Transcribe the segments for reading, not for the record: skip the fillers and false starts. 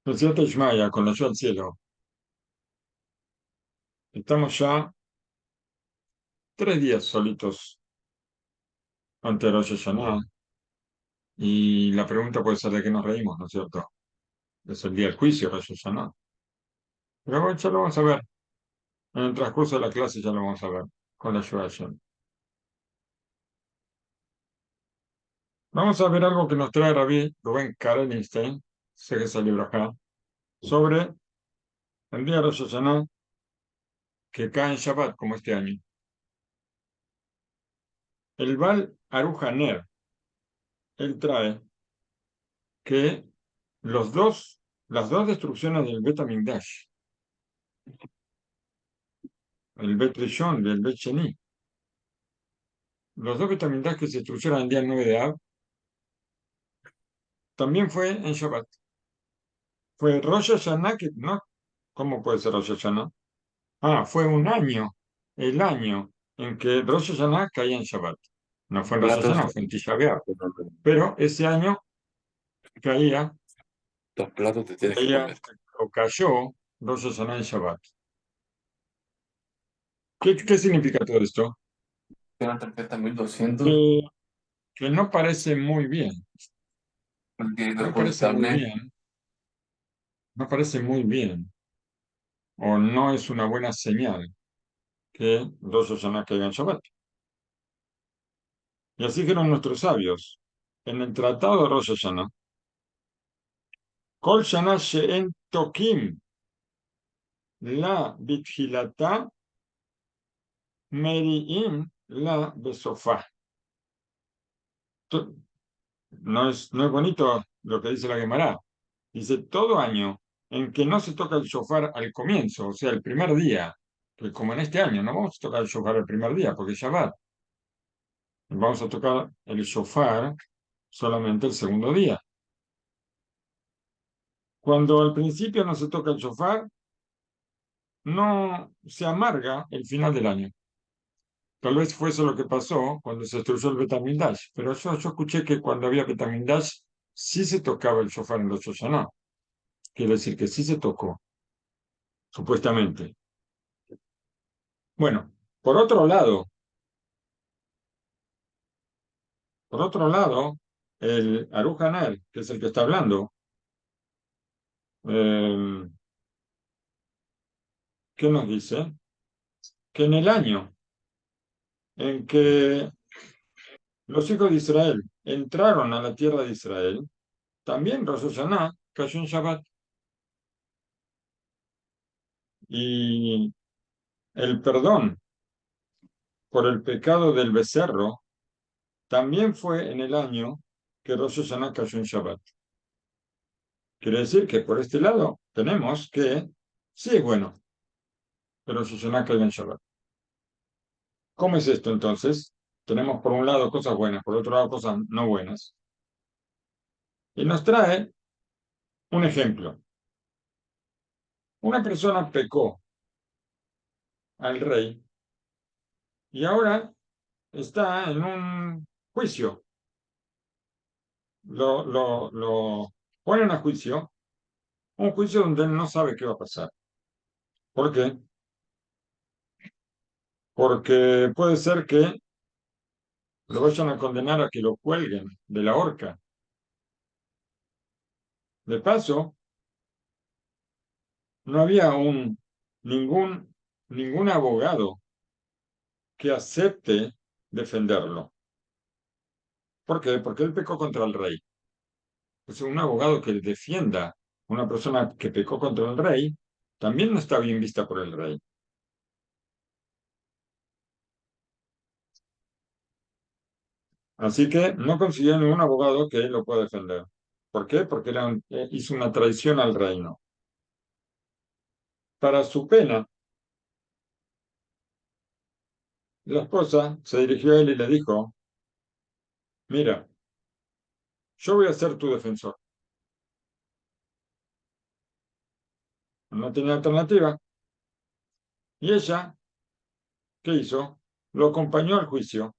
El Señor Ishmaya, con la ayuda al cielo. Estamos ya 3 días solitos ante Rosh Hashanah. Y la pregunta puede ser de qué nos reímos, ¿no es cierto? Es el día del juicio, Rosh Hashanah. Pero bueno, ya lo vamos a ver. En el transcurso de la clase ya lo vamos a ver con la ayuda de Hashem. Vamos a ver algo que nos trae Rabí Rubén Karenstein, sé que es el libro acá, sobre el día de Rosh Hashanah que cae en Shabbat, como este año. El Baal Aruch Ner, él trae que las dos destrucciones del Bet HaMikdash, el Bet Rishon y el Bet Sheni, los dos Bet HaMikdash que se destruyeron el día 9 de Av, también fue en Shabbat. Fue Rosh Hashanah, que no, ¿cómo puede ser Rosh Hashanah? Ah, fue un año, el año en que Rosh Hashanah caía en Shabbat. No fue en Rosh Platos, Hashanah, fue en Tisha B'Av. Pero ese año caía, dos platos te tienes que caía comer. o cayó Rosh Hashanah en Shabbat. ¿Qué significa todo esto? Una tarjeta 1200, Que, que no parece muy bien. porque No parece muy depositarme bien, no parece muy bien, o no es una buena señal que Rosh Hashanah caiga en Shabbat. Y así dijeron nuestros sabios en el tratado de Rosh Hashanah, Kol Shana She'en Tokim la Bitchilata Meriim la Besofá. No es bonito lo que dice la Gemara. Dice, todo año en que no se toca el shofar al comienzo, o sea, el primer día, que como en este año, no vamos a tocar el shofar el primer día, porque es Shabbat. Vamos a tocar el shofar solamente el segundo día. Cuando al principio no se toca el shofar, no se amarga el final del año. Tal vez fue eso lo que pasó cuando se destruyó el Betamildash, pero yo escuché que cuando había Betamildash sí se tocaba el shofar en los Hashanah. Quiere decir que sí se tocó, supuestamente. Bueno, por otro lado, el Aruj Haner, que es el que está hablando, eh, ¿qué nos dice? Que en el año en que los hijos de Israel entraron a la tierra de Israel, también Rosh Hashanah cayó en Shabbat. Y el perdón por el pecado del becerro también fue en el año que Rosh Hashanah cayó en Shabbat. Quiere decir que por este lado tenemos que, sí es bueno, pero Rosh Hashanah cayó en Shabbat. ¿Cómo es esto entonces? Tenemos por un lado cosas buenas, por otro lado cosas no buenas. Y nos trae un ejemplo. Una persona pecó al rey y ahora está en un juicio. Lo ponen a juicio, un juicio donde él no sabe qué va a pasar. ¿Por qué? Porque puede ser que lo vayan a condenar a que lo cuelguen de la horca. De paso, no había ningún, ningún abogado que acepte defenderlo. ¿Por qué? Porque él pecó contra el rey. Pues un abogado que defienda a una persona que pecó contra el rey también no está bien vista por el rey. Así que no consiguió ningún abogado que lo pueda defender. ¿Por qué? Porque hizo una traición al reino. Para su pena, la esposa se dirigió a él y le dijo, mira, yo voy a ser tu defensor. No tenía alternativa. Y ella, ¿qué hizo? Lo acompañó al juicio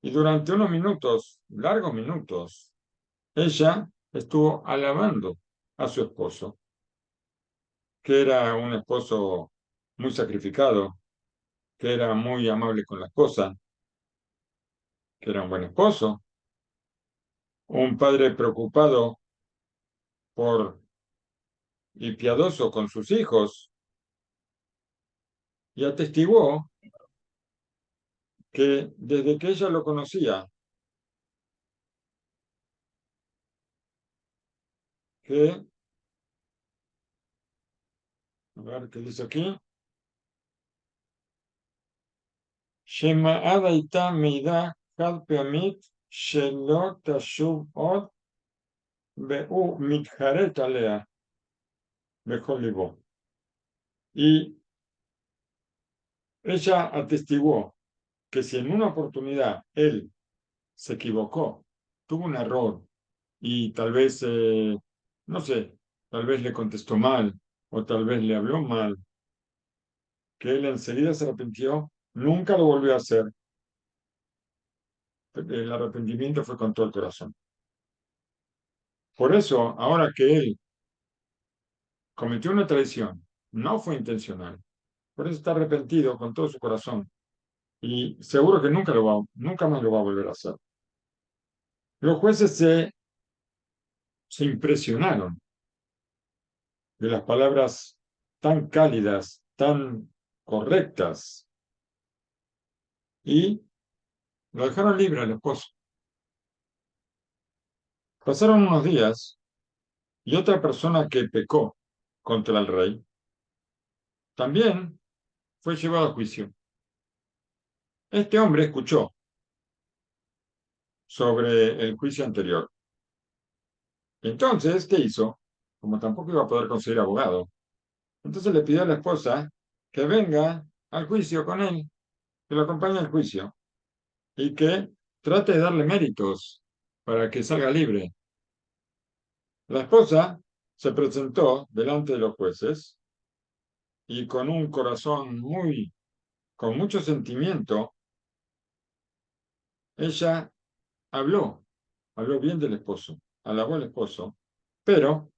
y durante unos minutos, largos minutos, ella estuvo alabando a su esposo, que era un esposo muy sacrificado, que era muy amable con la esposa, que era un buen esposo, un padre preocupado por y piadoso con sus hijos, y atestiguó que desde que ella lo conocía, que, a ver qué dice aquí, שמעד הייתה מידה חד פעמית שלא תשוב עוד, והוא מתחרט עליה בכל ליבו. Y ella atestiguó que si en una oportunidad él se equivocó, tuvo un error y tal vez, no sé, tal vez le contestó mal o tal vez le habló mal, que él enseguida se arrepintió, nunca lo volvió a hacer. El arrepentimiento fue con todo el corazón. Por eso, ahora que él cometió una traición, no fue intencional, por eso está arrepentido con todo su corazón y seguro que nunca más lo va a volver a hacer. Los jueces se impresionaron de las palabras tan cálidas, tan correctas, y lo dejaron libre al esposo. Pasaron unos días y otra persona que pecó contra el rey también fue llevado a juicio. Este hombre escuchó sobre el juicio anterior. Entonces, ¿qué hizo? Como tampoco iba a poder conseguir abogado, entonces le pidió a la esposa que venga al juicio con él, que lo acompañe al juicio y que trate de darle méritos para que salga libre. La esposa se presentó delante de los jueces y con un corazón con mucho sentimiento, ella habló bien del esposo, alabó al esposo, pero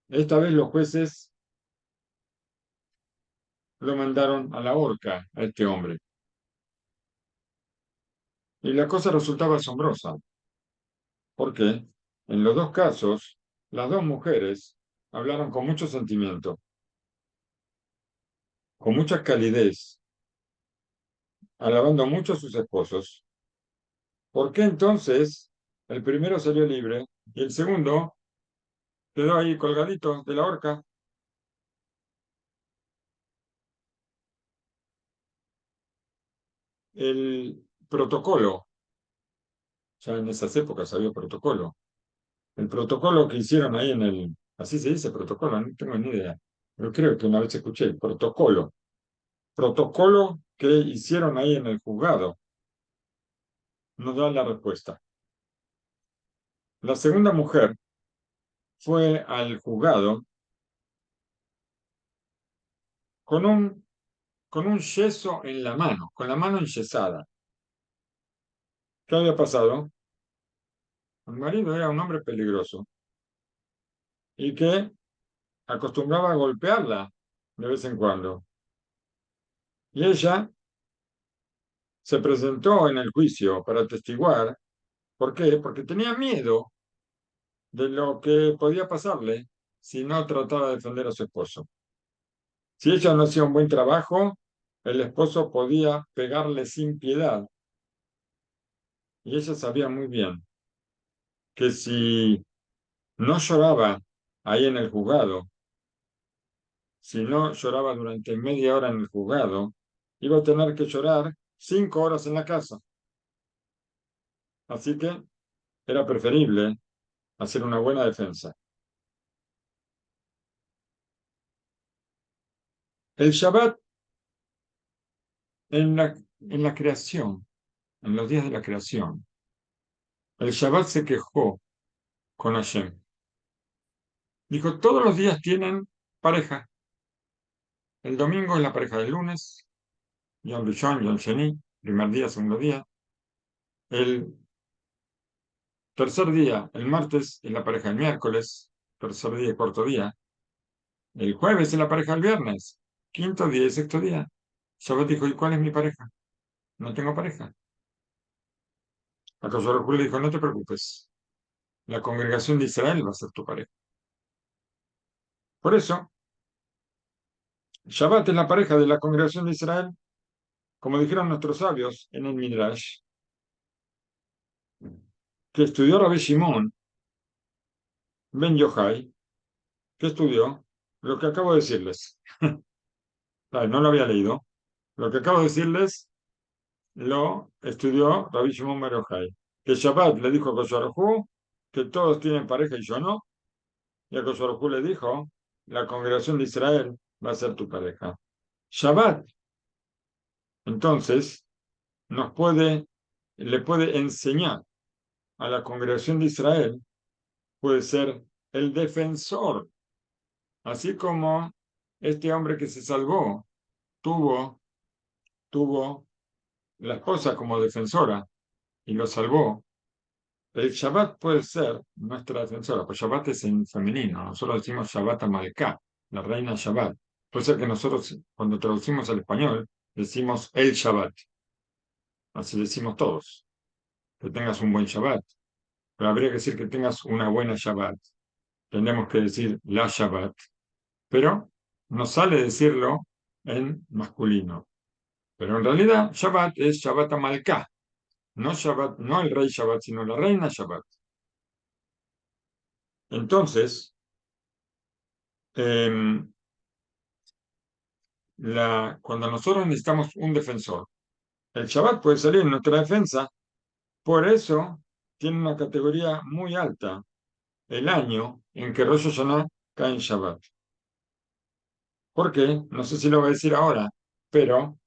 esta vez los jueces lo mandaron a la horca a este hombre. Y la cosa resultaba asombrosa, porque en los dos casos, las dos mujeres hablaron con mucho sentimiento, con mucha calidez, alabando mucho a sus esposos. ¿Por qué entonces el primero salió libre y el segundo quedó ahí colgadito de la horca? El protocolo, ya en esas épocas había protocolo. El protocolo que hicieron ahí así se dice protocolo, no tengo ni idea, pero creo que una vez escuché el protocolo que hicieron ahí en el juzgado, nos da la respuesta. La segunda mujer fue al juzgado con con un yeso en la mano, con la mano enyesada. ¿Qué había pasado? El marido era un hombre peligroso y que acostumbraba a golpearla de vez en cuando. Y ella se presentó en el juicio para atestiguar. ¿Por qué? Porque tenía miedo de lo que podía pasarle si no trataba de defender a su esposo. Si ella no hacía un buen trabajo, el esposo podía pegarle sin piedad. Y ella sabía muy bien que si no lloraba ahí en el juzgado, si no lloraba durante media hora en el juzgado, iba a tener que llorar 5 horas en la casa. Así que era preferible hacer una buena defensa. El Shabbat en la creación, en los días de la creación, el Shabbat se quejó con Hashem. Dijo, todos los días tienen pareja. El domingo es la pareja del lunes, Yom Rishon, Yom Sheni, primer día, segundo día. El tercer día, el martes, es la pareja del miércoles. tercer día y cuarto día. El jueves es la pareja del viernes, quinto día y sexto día. Shabbat dijo, ¿y cuál es mi pareja? No tengo pareja. Akadosh Baruj Hu le dijo, no te preocupes, la congregación de Israel va a ser tu pareja. Por eso, Shabbat es la pareja de la congregación de Israel, como dijeron nuestros sabios en el Midrash, que estudió Rabbi Shimon Ben Yochai, que estudió lo que acabo de decirles. Ay, no lo había leído. Lo que acabo de decirles lo estudió Rabbi Shimon Ben Yochai. Que Shabbat le dijo a Akadosh Baruj Hu que todos tienen pareja y yo no. Y Akadosh Baruj Hu le dijo, la congregación de Israel va a ser tu pareja. Shabbat, entonces, le puede enseñar a la congregación de Israel, puede ser el defensor, así como este hombre que se salvó tuvo, tuvo la esposa como defensora y lo salvó. El Shabbat puede ser nuestra defensora, pues Shabbat es en femenino, nosotros decimos Shabbat Amalcá, la reina Shabbat. Puede ser que nosotros, cuando traducimos al español, decimos el Shabbat, así decimos todos, que tengas un buen Shabbat, pero habría que decir que tengas una buena Shabbat. Tendríamos que decir la Shabbat, pero no sale decirlo en masculino. Pero en realidad Shabbat es Shabbat Amalcá, no Shabbat, no el rey Shabbat, sino la reina Shabbat. Entonces, em, cuando nosotros necesitamos un defensor, el Shabbat puede salir en nuestra defensa, por eso tiene una categoría muy alta el año en que Rosh Hashanah cae en Shabbat. ¿Por qué? No sé si lo voy a decir ahora, pero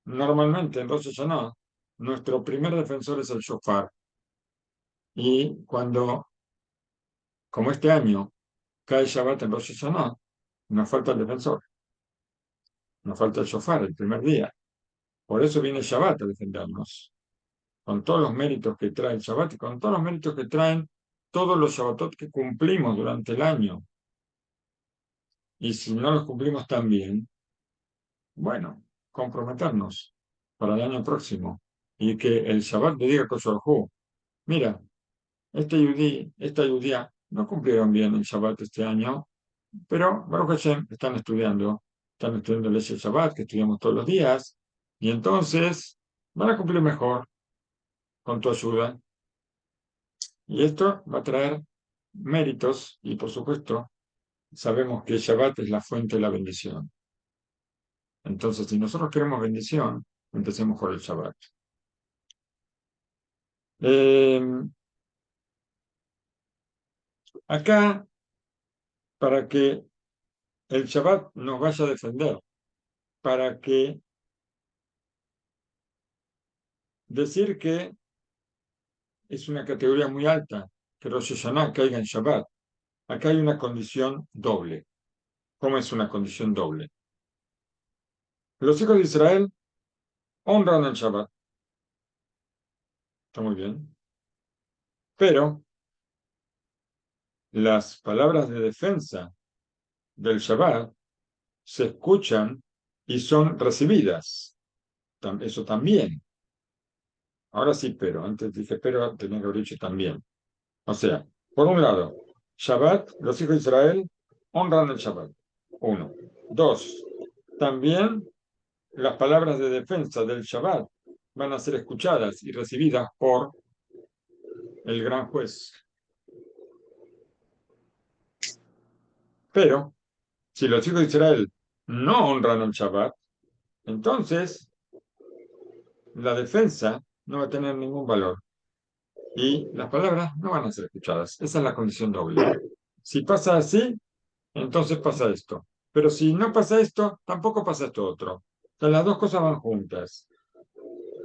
normalmente en Rosh Hashanah nuestro primer defensor es el shofar. Y cuando, como este año, cae Shabbat en Rosh Hashanah, nos falta el defensor, nos falta el shofar el primer día. Por eso viene Shabbat a defendernos, con todos los méritos que trae el Shabbat y con todos los méritos que traen todos los Shabbatot que cumplimos durante el año. Y si no los cumplimos tan bien, bueno, comprometernos para el año próximo y que el Shabbat le diga a Kosh Baruj Hu, mira, esta judía no cumplieron bien el Shabbat este año, pero Baruch Hashem están estudiando leyes del Shabbat que estudiamos todos los días, y entonces van a cumplir mejor con tu ayuda. Y esto va a traer méritos, y por supuesto, sabemos que el Shabbat es la fuente de la bendición. Entonces, si nosotros queremos bendición, empecemos por el Shabbat. Acá, para que el Shabbat nos vaya a defender, para que decir que es una categoría muy alta, que Rosh Hashanah caiga en Shabbat. Acá hay una condición doble. ¿Cómo es una condición doble? Los hijos de Israel honran el Shabbat. Está muy bien. Pero las palabras de defensa del Shabbat se escuchan y son recibidas. Eso también. Ahora sí, pero. Antes dije pero, tenía que haber dicho también. O sea, por un lado, Shabbat, los hijos de Israel honran el Shabbat. Uno. Dos, también las palabras de defensa del Shabbat van a ser escuchadas y recibidas por el gran juez. Pero, si los hijos de Israel no honran el Shabbat, entonces la defensa no va a tener ningún valor y las palabras no van a ser escuchadas. Esa es la condición doble. Si pasa así, entonces pasa esto. Pero si no pasa esto, tampoco pasa esto otro. O sea, las dos cosas van juntas.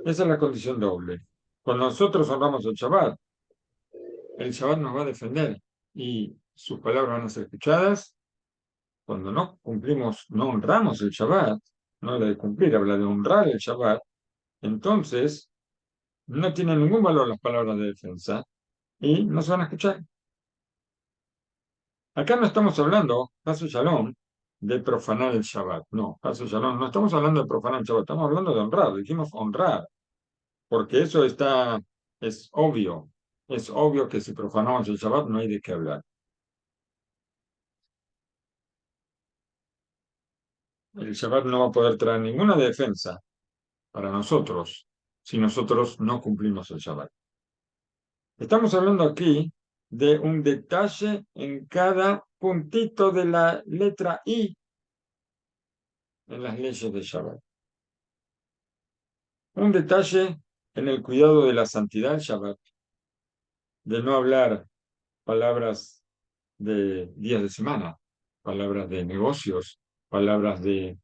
Esa es la condición doble. Cuando nosotros honramos el Shabbat nos va a defender y sus palabras van a ser escuchadas. Cuando no cumplimos, no honramos el Shabbat, no habla de cumplir, habla de honrar el Shabbat, entonces no tienen ningún valor las palabras de defensa y no se van a escuchar. Acá no estamos hablando, Paso Shalom, de profanar el Shabbat. No, Paso Shalom, no estamos hablando de profanar el Shabbat, estamos hablando de honrar. Dijimos honrar, porque eso es obvio. Es obvio que si profanamos el Shabbat no hay de qué hablar. El Shabbat no va a poder traer ninguna defensa para nosotros si nosotros no cumplimos el Shabbat. Estamos hablando aquí de un detalle en cada puntito de la letra I en las leyes de Shabbat. Un detalle en el cuidado de la santidad del Shabbat, de no hablar palabras de días de semana, palabras de negocios, palabras de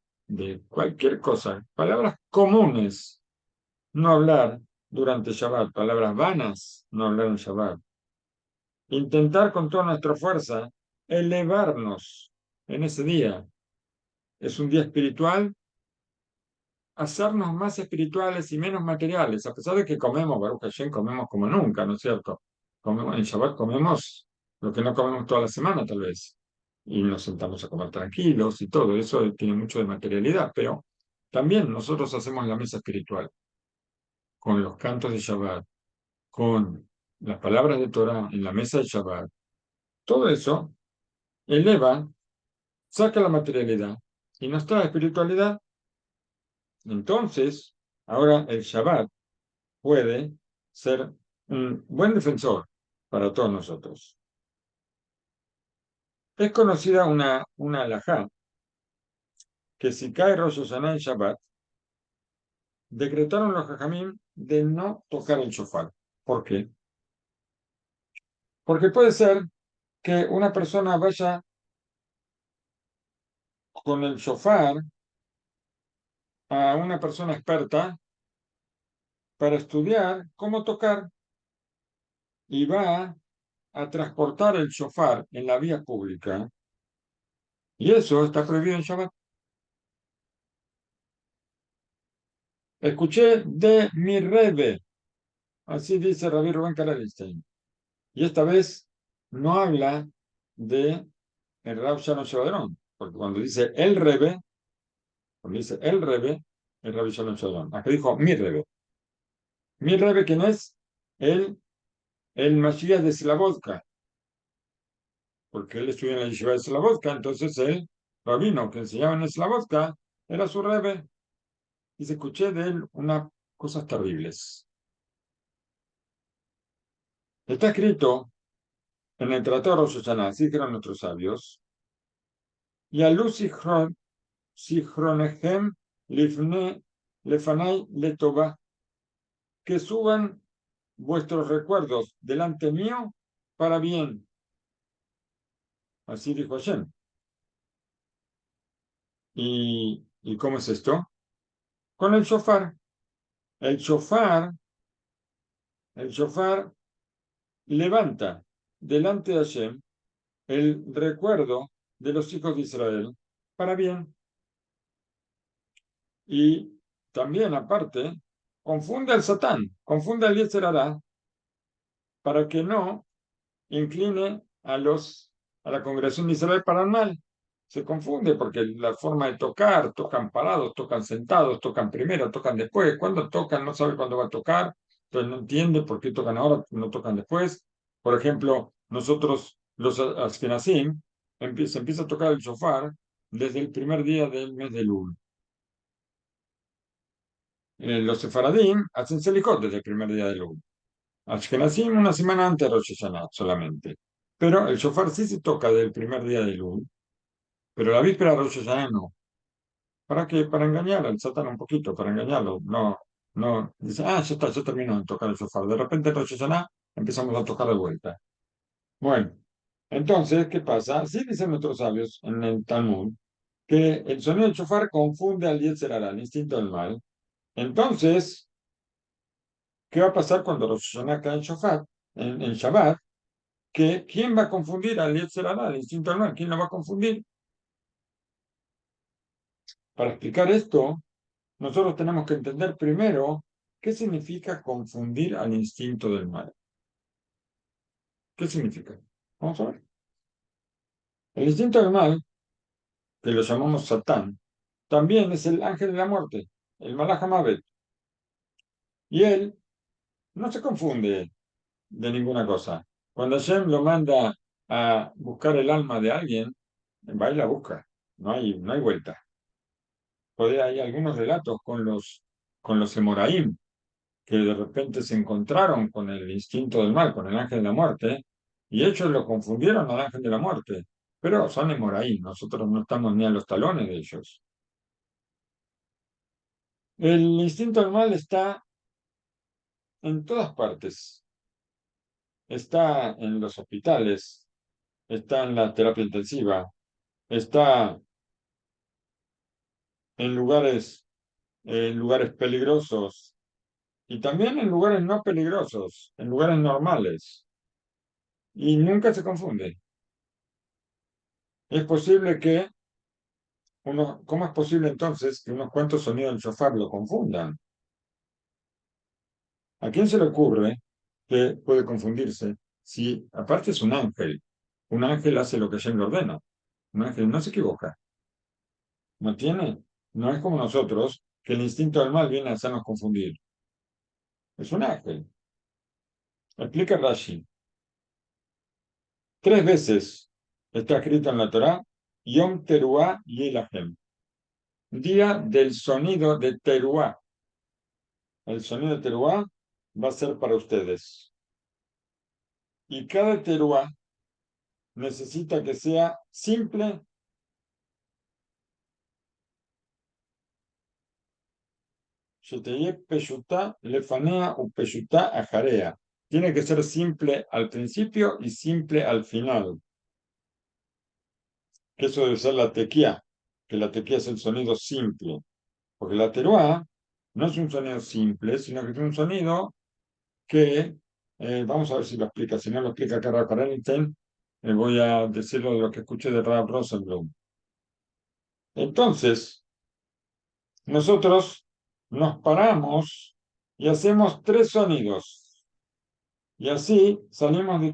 cualquier cosa, palabras comunes, no hablar durante Shabbat, palabras vanas, no hablar en Shabbat. Intentar con toda nuestra fuerza elevarnos en ese día. Es un día espiritual, hacernos más espirituales y menos materiales, a pesar de que comemos, Baruch Hashem, comemos como nunca, ¿no es cierto? En Shabbat comemos lo que no comemos toda la semana, tal vez, y nos sentamos a comer tranquilos y todo, eso tiene mucho de materialidad, pero también nosotros hacemos la mesa espiritual con los cantos de Shabbat, con las palabras de Torah en la mesa de Shabbat. Todo eso eleva, saca la materialidad y nos trae espiritualidad. Entonces, ahora el Shabbat puede ser un buen defensor para todos nosotros. Es conocida una halajá que si cae Rosh Hashanah en Shabbat, decretaron los jajamim de no tocar el shofar. ¿Por qué? Porque puede ser que una persona vaya con el shofar a una persona experta para estudiar cómo tocar y va a transportar el shofar en la vía pública, y eso está prohibido en Shabbat. Escuché de mi Rebbe, así dice Rabbi Rubén Karelstein, y esta vez no habla de el Rav Shalom Shabadron, porque cuando dice el Rebbe, el Rabbi Shalom Shabadron. Acá dijo mi Rebbe que no es el Mashiach de Slabodka, porque él estudió en la yeshiva de Slabodka, entonces el rabino que enseñaba en Slabodka era su Rebbe. Y se escuché de él unas cosas terribles. Está escrito en el Tratado de Rosh Hashanah, así dijeron nuestros sabios, y a Sichronehem Lifne Lefanai Letová, que suban vuestros recuerdos delante mío para bien. Así dijo Hashem. ¿Y cómo es esto? Con el shofar. El shofar, el shofar levanta delante de Hashem el recuerdo de los hijos de Israel para bien. Y también, aparte, confunde al Satán, confunde al Yetzer Hará para que no incline a la congregación de Israel para el mal. Se confunde porque la forma de tocar, tocan parados, tocan sentados, tocan primero, tocan después. Cuando tocan, no sabe cuándo va a tocar, entonces no entiende por qué tocan ahora, no tocan después. Por ejemplo, nosotros, los Ashkenazim, se empieza a tocar el shofar desde el primer día del mes de Elul. Los Sefaradim hacen Selichot desde el primer día de Elul. Ashkenazim una semana antes de Rosh Hashanah solamente. Pero el shofar sí se toca del primer día de Elul, pero la víspera de Rosh Hashanah no. ¿Para qué? Para engañar al Satán un poquito, para engañarlo. No, no. Dice, ya está, ya terminó de tocar el shofar. De repente en Rosh Hashanah empezamos a tocar de vuelta. Bueno, entonces, ¿qué pasa? Sí dicen nuestros sabios en el Talmud que el sonido del shofar confunde al Yetzer Hará, al instinto del mal. Entonces, ¿qué va a pasar cuando Rosh Hashanah cae en shofar, en Shabbat? ¿Quién va a confundir al Yetzer Hará, al instinto del mal? ¿Quién lo va a confundir? Para explicar esto, nosotros tenemos que entender primero qué significa confundir al instinto del mal. ¿Qué significa? Vamos a ver. El instinto del mal, que lo llamamos Satán, también es el ángel de la muerte, el Malach HaMavet. Y él no se confunde de ninguna cosa. Cuando Hashem lo manda a buscar el alma de alguien, va y la busca. No hay vuelta. Hay algunos relatos con los Emoraim, que de repente se encontraron con el instinto del mal, con el ángel de la muerte, y ellos lo confundieron al ángel de la muerte. Pero son Emoraim, nosotros no estamos ni a los talones de ellos. El instinto del mal está en todas partes. Está en los hospitales, está en la terapia intensiva, está en lugares peligrosos y también en lugares no peligrosos, en lugares normales. Y nunca se confunde. Es posible que ¿cómo es posible entonces que unos cuantos sonidos del shofar lo confundan? ¿A quién se le ocurre que puede confundirse si aparte es un ángel? Un ángel hace lo que Hashem le ordena. Un ángel no se equivoca. No es como nosotros, que el instinto del mal viene a hacernos confundir. Es un ángel. Explica Rashi. 3 veces está escrito en la Torá, Yom Teruá Yelahem. Día del sonido de Teruá. El sonido de Teruá va a ser para ustedes. Y cada Teruá necesita que sea simple. Sheteye peshutá lefanea u peshutá ajarea. Tiene que ser simple al principio y simple al final. Que eso debe ser la tequía, que la tequía es el sonido simple. Porque la teruá no es un sonido simple, sino que es un sonido que, vamos a ver si lo explica, si no lo explica Carl Karenstein, voy a decirlo de lo que escuché de Rav Rosenblum. Entonces, nosotros nos paramos y hacemos 3 sonidos. Y así salimos de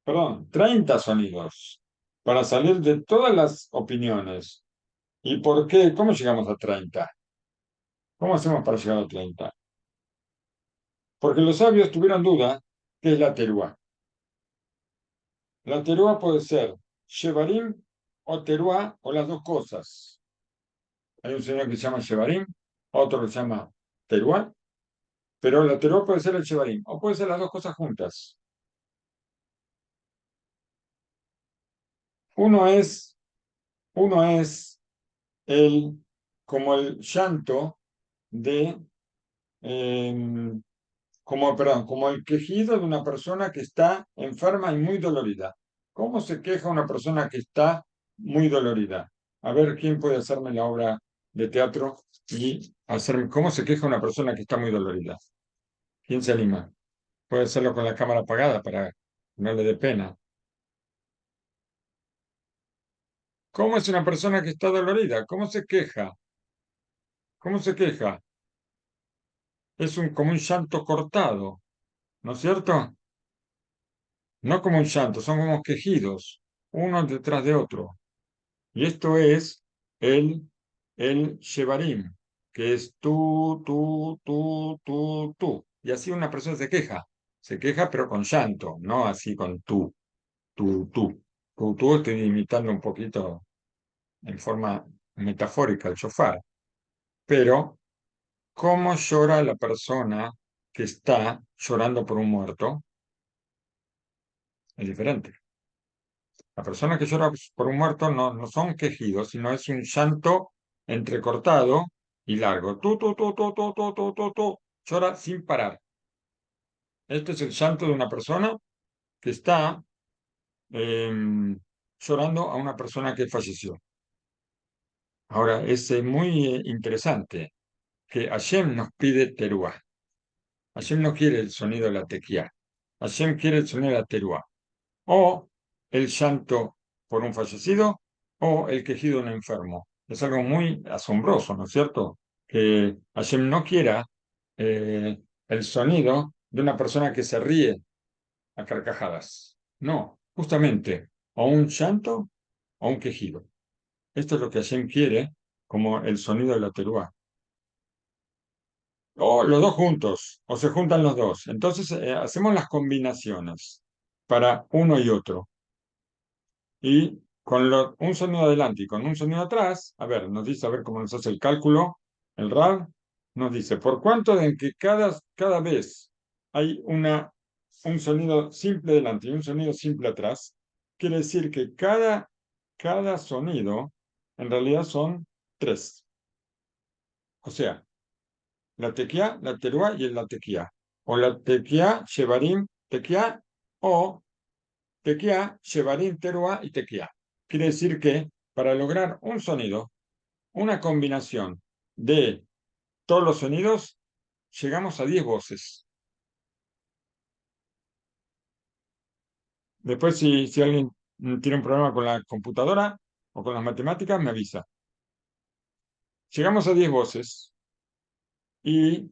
perdón, 30 sonidos, para salir de todas las opiniones. ¿Y por qué? ¿Cómo llegamos a 30? ¿Cómo hacemos para llegar a 30? Porque los sabios tuvieron duda qué es la teruá. La teruá puede ser shevarim o teruá o las dos cosas. Hay un señor que se llama shevarim, otro que se llama teruá, pero la teruá puede ser el shevarim o puede ser las dos cosas juntas. Uno es, uno es el, como el llanto de, em, como el quejido de una persona que está enferma y muy dolorida. ¿Cómo se queja una persona que está muy dolorida? A ver, ¿quién puede hacerme la obra de teatro y hacerme cómo se queja una persona que está muy dolorida? ¿Quién se anima? Puede hacerlo con la cámara apagada para que no le dé pena. ¿Cómo es una persona que está dolorida? ¿Cómo se queja? ¿Cómo se queja? Es como un llanto cortado, ¿no es cierto? No como un llanto, son como quejidos, uno detrás de otro. Y esto es el Shevarim, que es tú. Y así una persona se queja. Se queja, pero con llanto, no así con tú. Tú, estoy imitando un poquito en forma metafórica el shofar. Pero, ¿cómo llora la persona que está llorando por un muerto? Es diferente. La persona que llora por un muerto no son quejidos, sino es un llanto entrecortado y largo. Tú. Llora sin parar. Este es el llanto de una persona que está llorando a una persona que falleció. Ahora, es muy interesante que Hashem nos pide teruá. Hashem no quiere el sonido de la tequía. Hashem quiere el sonido de la teruá. O el llanto por un fallecido o el quejido de un enfermo. Es algo muy asombroso, ¿no es cierto? Que Hashem no quiera el sonido de una persona que se ríe a carcajadas. No, justamente o un llanto o un quejido. Esto es lo que Hashem quiere como el sonido de la teruá. O los dos juntos, o se juntan los dos. Entonces hacemos las combinaciones para uno y otro. Y con un sonido adelante y con un sonido atrás, a ver, nos dice, a ver cómo nos hace el cálculo, el Rab, nos dice, por cuánto de que cada vez hay un sonido simple delante y un sonido simple atrás, quiere decir que cada sonido en realidad son tres. O sea, la tequía, la teruá y el la tequía. O la tequía, shevarim, tequía, o tequía, shevarim, teruá y tequía. Quiere decir que para lograr un sonido, una combinación de todos los sonidos, llegamos a 10 voces. Después, si alguien tiene un problema con la computadora o con las matemáticas, me avisa. Llegamos a 10 voces y,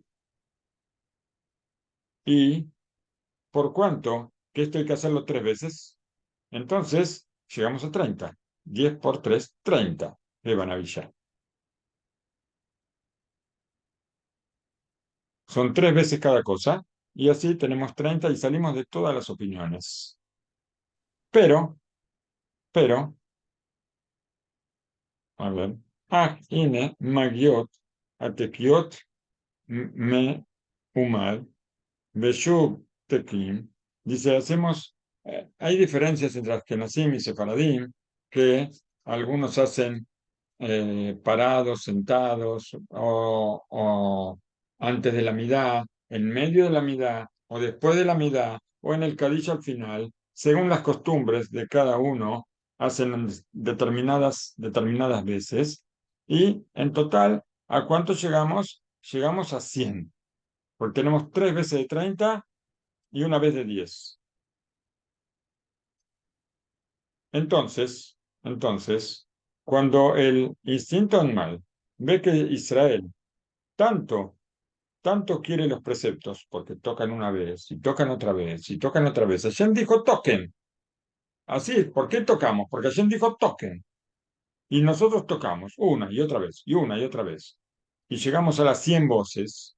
y por cuánto que esto hay que hacerlo 3 veces, entonces llegamos a 30. 10 por 3, 30 de Vanavilla. Son 3 veces cada cosa y así tenemos 30 y salimos de todas las opiniones. Pero, pero, a ver, ine, magiot, atekiot, me, umal, beshub, tekim. Dice, hay diferencias entre Ashkenazim y Sefaradim, que algunos hacen parados, sentados, o antes de la midá, en medio de la midá, o después de la midá, o en el Kaddish al final, según las costumbres de cada uno, hacen determinadas veces, y en total, ¿a cuánto llegamos? Llegamos a 100, porque tenemos 3 veces de 30 y una vez de 10. Entonces, cuando el instinto animal ve que Israel tanto, tanto quiere los preceptos, porque tocan una vez, y tocan otra vez, y tocan otra vez. Hashem dijo toquen. Así, ¿por qué tocamos? Porque Hashem dijo toquen. Y nosotros tocamos una y otra vez, y una y otra vez. Y llegamos a las 100 voces.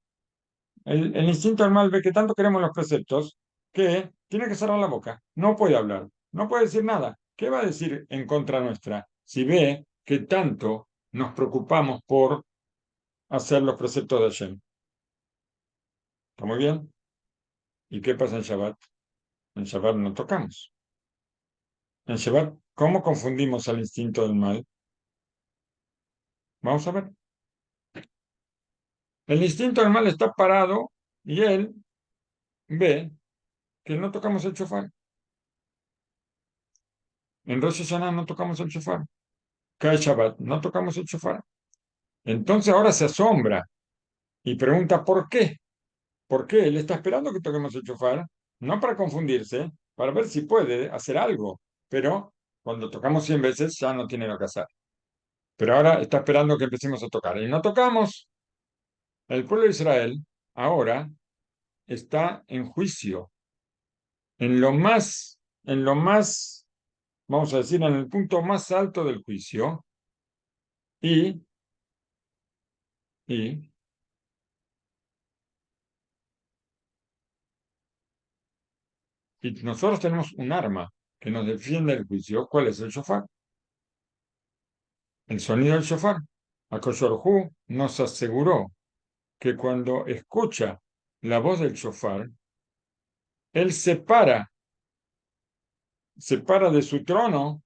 El instinto animal ve que tanto queremos los preceptos que tiene que cerrar la boca. No puede hablar, no puede decir nada. ¿Qué va a decir en contra nuestra si ve que tanto nos preocupamos por hacer los preceptos de Hashem? ¿Está muy bien? ¿Y qué pasa en Shabbat? En Shabbat no tocamos. En Shabbat, ¿cómo confundimos al instinto del mal? Vamos a ver. El instinto del mal está parado y él ve que no tocamos el shofar. En Rosh Hashanah no tocamos el shofar. Cada Shabbat no tocamos el shofar. Entonces ahora se asombra y pregunta ¿por qué? ¿Por qué? Él está esperando que toquemos el shofar, no para confundirse, para ver si puede hacer algo. Pero cuando tocamos 100 veces ya no tiene lo que hacer. Pero ahora está esperando que empecemos a tocar. Y no tocamos. El pueblo de Israel ahora está en juicio, en lo más, vamos a decir, en el punto más alto del juicio, y, y, y nosotros tenemos un arma que nos defiende del juicio. ¿Cuál es el shofar? El sonido del shofar. HaKadosh Baruj Hu nos aseguró que cuando escucha la voz del shofar, él se para de su trono,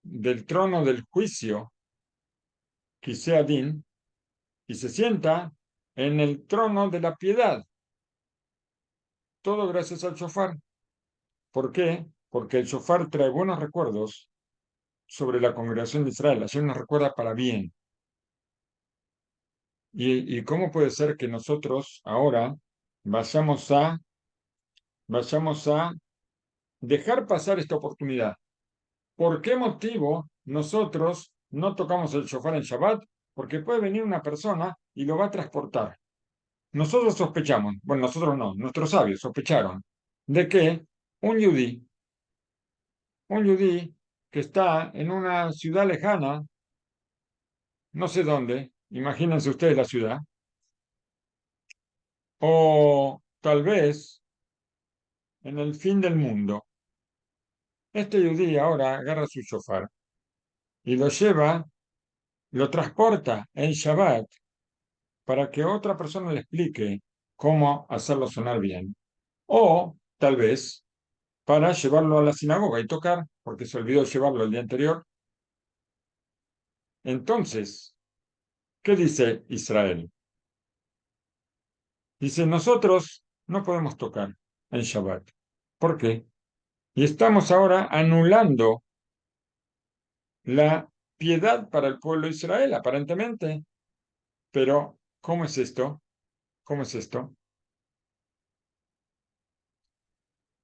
del trono del juicio, Kisei Adin, y se sienta en el trono de la piedad. Todo gracias al shofar. ¿Por qué? Porque el shofar trae buenos recuerdos sobre la congregación de Israel. Así nos recuerda para bien. ¿Y cómo puede ser que nosotros ahora vayamos a dejar pasar esta oportunidad? ¿Por qué motivo nosotros no tocamos el shofar en Shabbat? Porque puede venir una persona y lo va a transportar. Nosotros sospechamos, bueno, nosotros no, nuestros sabios sospecharon de que un yudí, un yudí que está en una ciudad lejana, no sé dónde, imagínense ustedes la ciudad, o tal vez en el fin del mundo. Este yudí ahora agarra su shofar y lo lleva, lo transporta en Shabbat para que otra persona le explique cómo hacerlo sonar bien. O tal vez para llevarlo a la sinagoga y tocar, porque se olvidó llevarlo el día anterior. Entonces, ¿qué dice Israel? Dice, nosotros no podemos tocar en Shabbat. ¿Por qué? Y estamos ahora anulando la piedad para el pueblo de Israel, aparentemente. Pero, ¿cómo es esto? ¿Cómo es esto?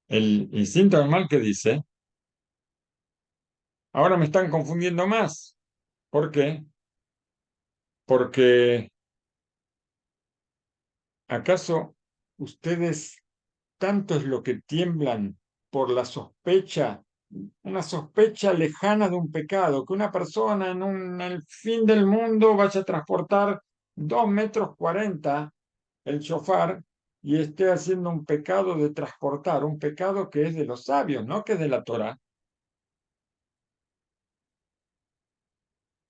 El instinto animal que dice, ahora me están confundiendo más. ¿Por qué? Porque ¿acaso ustedes tanto es lo que tiemblan por la sospecha, una sospecha lejana de un pecado, que una persona en el fin del mundo vaya a transportar 2,40 metros el shofar y esté haciendo un pecado de transportar, un pecado que es de los sabios, no que es de la Torá?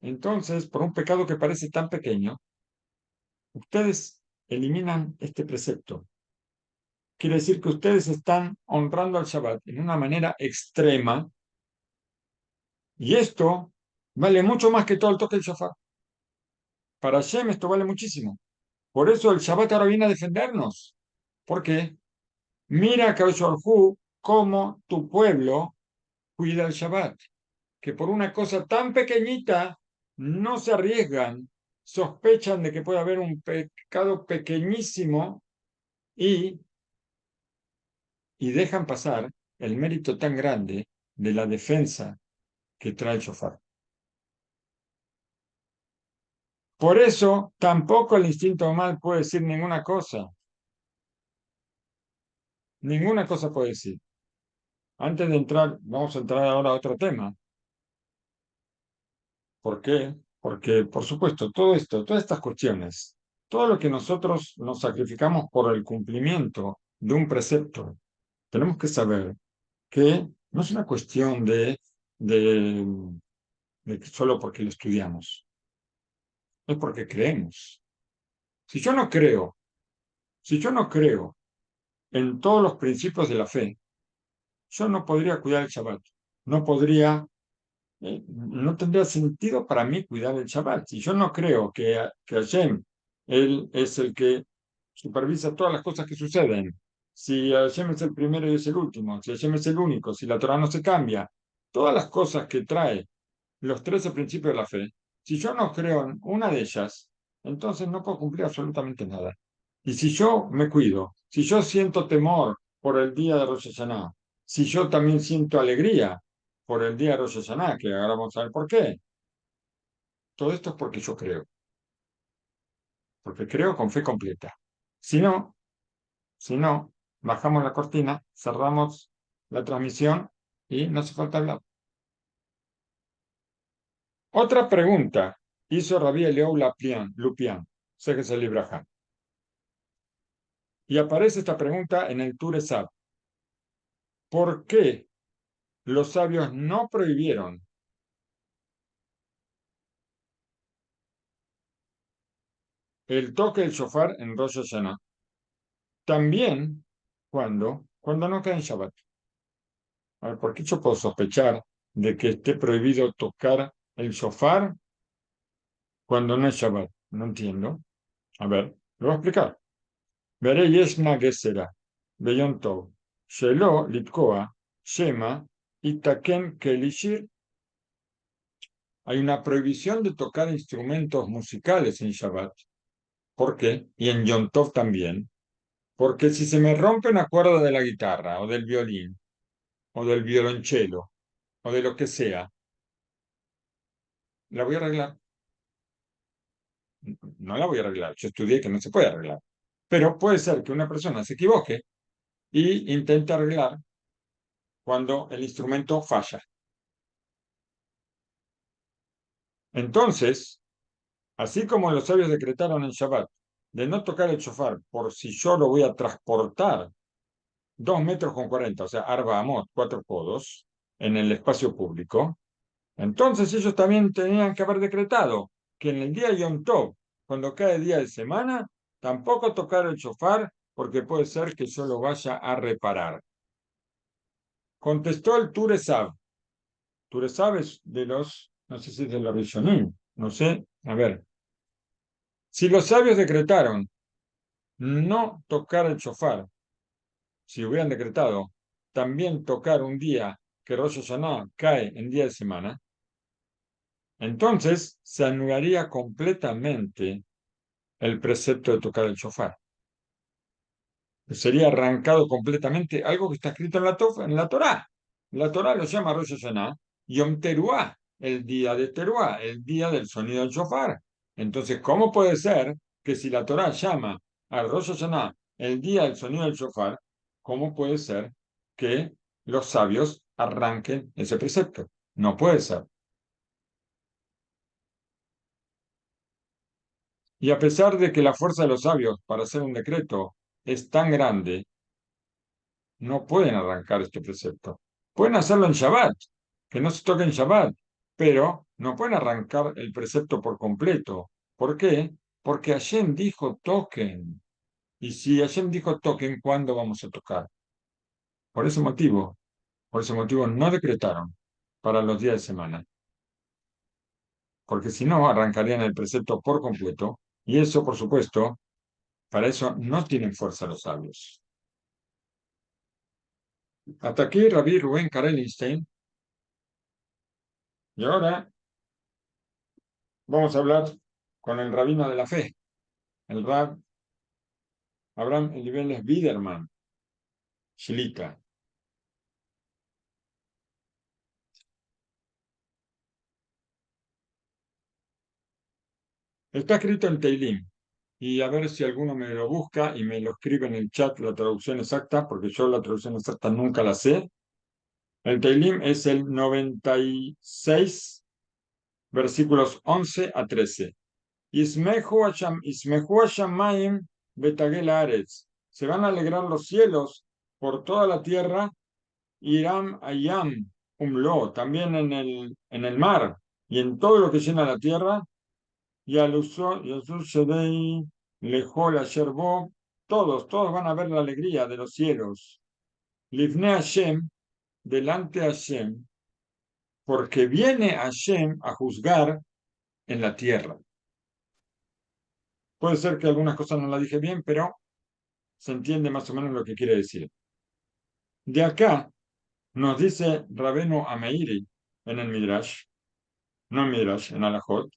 Entonces, por un pecado que parece tan pequeño, ustedes eliminan este precepto. Quiere decir que ustedes están honrando al Shabbat en una manera extrema y esto vale mucho más que todo el toque del shofar. Para Hashem esto vale muchísimo. Por eso el Shabbat ahora viene a defendernos. Porque mira, Kadosh Hu, cómo tu pueblo cuida el Shabbat. Que por una cosa tan pequeñita no se arriesgan, sospechan de que puede haber un pecado pequeñísimo y, y dejan pasar el mérito tan grande de la defensa que trae el shofar. Por eso tampoco el instinto mal puede decir ninguna cosa puede decir. Antes de entrar, vamos a entrar ahora a otro tema. ¿Por qué? Porque, por supuesto, todo esto, todas estas cuestiones, todo lo que nosotros nos sacrificamos por el cumplimiento de un precepto, tenemos que saber que no es una cuestión de, de solo porque lo estudiamos, es porque creemos. Si yo no creo, si yo no creo en todos los principios de la fe, yo no podría cuidar el Shabbat, no podría, no tendría sentido para mí cuidar el Shabbat. Si yo no creo que Hashem, Él es el que supervisa todas las cosas que suceden, si Hashem es el primero y es el último, si Hashem es el único, si la Torah no se cambia, todas las cosas que trae los 13 principios de la fe, si yo no creo en una de ellas, entonces no puedo cumplir absolutamente nada. Y si yo me cuido, si yo siento temor por el día de Rosh Hashanah, si yo también siento alegría por el día de Rosh Hashanah, que ahora vamos a ver por qué, todo esto es porque creo con fe completa. Si no, si no, bajamos la cortina, cerramos la transmisión y no hace falta hablar. Otra pregunta hizo Rabí Eliyahu Lupián, sé que es el Libraja. Y aparece esta pregunta en el Turesab. ¿Por qué los sabios no prohibieron el toque del shofar en Rosh Hashanah? También cuando no cae en Shabbat. A ver, ¿por qué yo puedo sospechar de que esté prohibido tocar el shofar cuando no es Shabbat? No entiendo. A ver, lo voy a explicar. Veré Yeshna Gesera, Beyond Tov, Shelo Litkoa, Shema, Itaken Kelishir. Hay una prohibición de tocar instrumentos musicales en Shabbat. ¿Por qué? Y en Yom Tov también. Porque si se me rompe una cuerda de la guitarra, o del violín, o del violonchelo, o de lo que sea, la voy a arreglar. No la voy a arreglar. Yo estudié que no se puede arreglar. Pero puede ser que una persona se equivoque y intente arreglar. cuando el instrumento falla. Entonces, así como los sabios decretaron en Shabbat de no tocar el shofar por si yo lo voy a transportar 2,40 metros, o sea, Arba Amot, 4 codos, en el espacio público, entonces ellos también tenían que haber decretado que en el día Yom Tov, cuando cae día de semana, tampoco tocar el shofar porque puede ser que yo lo vaya a reparar. Contestó el Turesab. Turesab es de los, no sé si es de la Rishonim, no sé, a ver. Si los sabios decretaron no tocar el shofar, si hubieran decretado también tocar un día que Rosh Hashanah cae en día de semana, entonces se anularía completamente el precepto de tocar el shofar. Sería arrancado completamente algo que está escrito en la Torá. La Torá lo llama Rosh Hashanah Yom Teruah, el día de Teruah, el día del sonido del shofar. Entonces, ¿cómo puede ser que si la Torá llama a Rosh Hashanah el día del sonido del shofar, cómo puede ser que los sabios arranquen ese precepto? No puede ser. Y a pesar de que la fuerza de los sabios para hacer un decreto es tan grande, no pueden arrancar este precepto. Pueden hacerlo en Shabbat, que no se toque en Shabbat, pero no pueden arrancar el precepto por completo. ¿Por qué? Porque Hashem dijo toquen. Y si Hashem dijo toquen, ¿cuándo vamos a tocar? Por ese motivo, por ese motivo no decretaron para los días de semana, porque si no, arrancarían el precepto por completo, y eso, por supuesto, para eso no tienen fuerza los sabios. Hasta aquí Rabbi Rubén Karelinstein, y ahora vamos a hablar con el rabino de la fe, el Rab Abraham Elimelech Biderman, Shilita. Está escrito en Teilim, y a ver si alguno me lo busca y me lo escribe en el chat la traducción exacta, porque yo la traducción exacta nunca la sé. El Teilim es el 96, versículos 11 a 13. Ismeju Hashamayim betagel haaretz. Se van a alegrar los cielos por toda la tierra. Iram Ayam Umlo, también en el mar y en todo lo que llena la tierra. Y al Yasur Shedei Lejol Asherbo, todos van a ver la alegría de los cielos. Livne Hashem, delante de Hashem, porque viene Hashem a juzgar en la tierra. Puede ser que algunas cosas no las dije bien, pero se entiende más o menos lo que quiere decir. De acá nos dice Rabenu Ameiri en el Midrash, no en Midrash, en Alajot,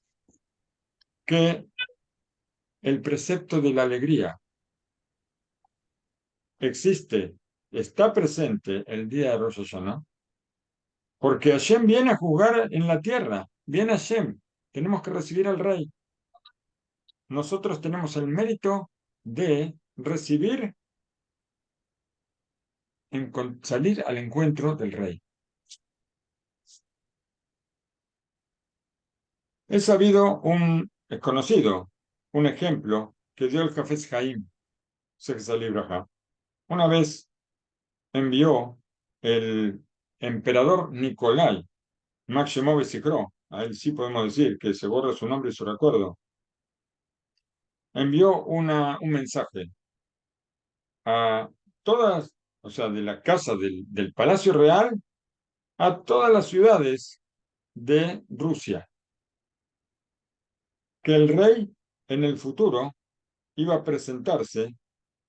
que el precepto de la alegría existe, está presente el día de Rosh Hashanah, porque Hashem viene a juzgar en la tierra, viene Hashem, tenemos que recibir al rey. Nosotros tenemos el mérito de recibir, salir al encuentro del rey. Es conocido, un ejemplo que dio el Jafetz Haim, Sexta Libraja. Una vez envió el emperador Nicolai, Máximo Sikro, a él sí podemos decir que se borra su nombre y su recuerdo, envió un mensaje a todas, o sea, de la casa del Palacio Real a todas las ciudades de Rusia, que el rey en el futuro iba a presentarse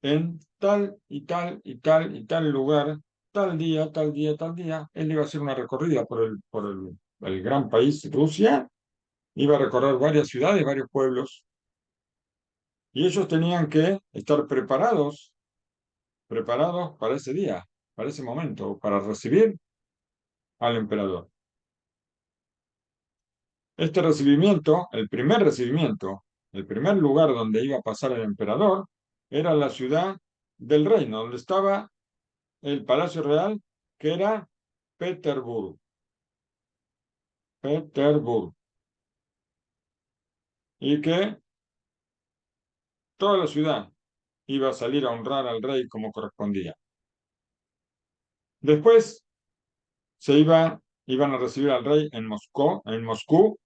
en tal y tal y tal y tal lugar, tal día, tal día, tal día. Él iba a hacer una recorrida el gran país, Rusia, iba a recorrer varias ciudades, varios pueblos, y ellos tenían que estar preparados para ese día, para ese momento, para recibir al emperador. Este recibimiento, el primer lugar donde iba a pasar el emperador, era la ciudad del reino, donde estaba el Palacio Real que era Petersburg. Petersburg. Y que toda la ciudad iba a salir a honrar al rey como correspondía. Después iban a recibir al rey en Moscú,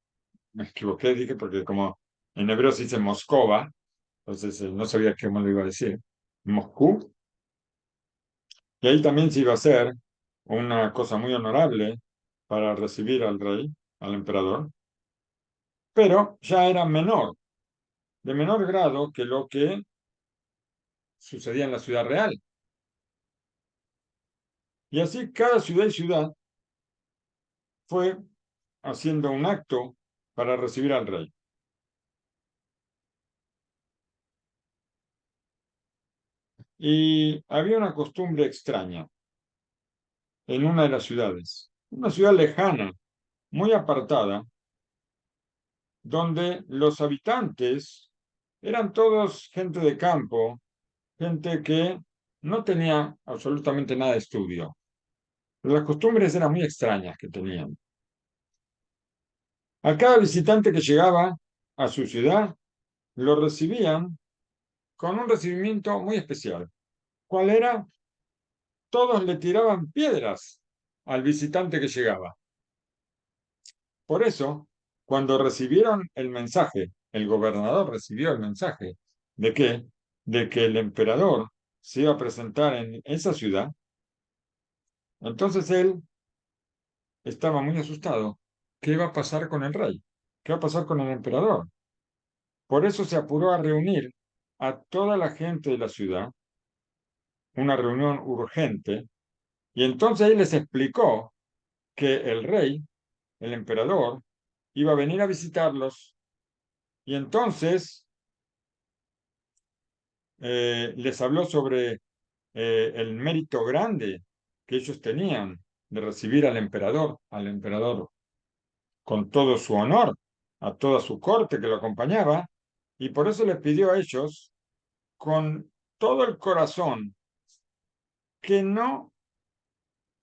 me equivoqué, dije, porque como en hebreo se dice Moscova, entonces no sabía cómo lo iba a decir, Moscú, y ahí también se iba a hacer una cosa muy honorable para recibir al rey, al emperador, pero ya era menor, de menor grado que lo que sucedía en la ciudad real. Y así cada ciudad y ciudad fue haciendo un acto para recibir al rey. Y había una costumbre extraña en una de las ciudades, una ciudad lejana, muy apartada, donde los habitantes eran todos gente de campo, gente que no tenía absolutamente nada de estudio. Las costumbres eran muy extrañas que tenían. A cada visitante que llegaba a su ciudad, lo recibían con un recibimiento muy especial. ¿Cuál era? Todos le tiraban piedras al visitante que llegaba. Por eso, cuando recibieron el mensaje, el gobernador recibió el mensaje de que, de que el emperador se iba a presentar en esa ciudad, entonces él estaba muy asustado. ¿Qué iba a pasar con el rey? ¿Qué va a pasar con el emperador? Por eso se apuró a reunir a toda la gente de la ciudad, una reunión urgente, y entonces él les explicó que el rey, el emperador, iba a venir a visitarlos, y entonces les habló sobre el mérito grande que ellos tenían de recibir al emperador con todo su honor, a toda su corte que lo acompañaba, y por eso les pidió a ellos con todo el corazón que no,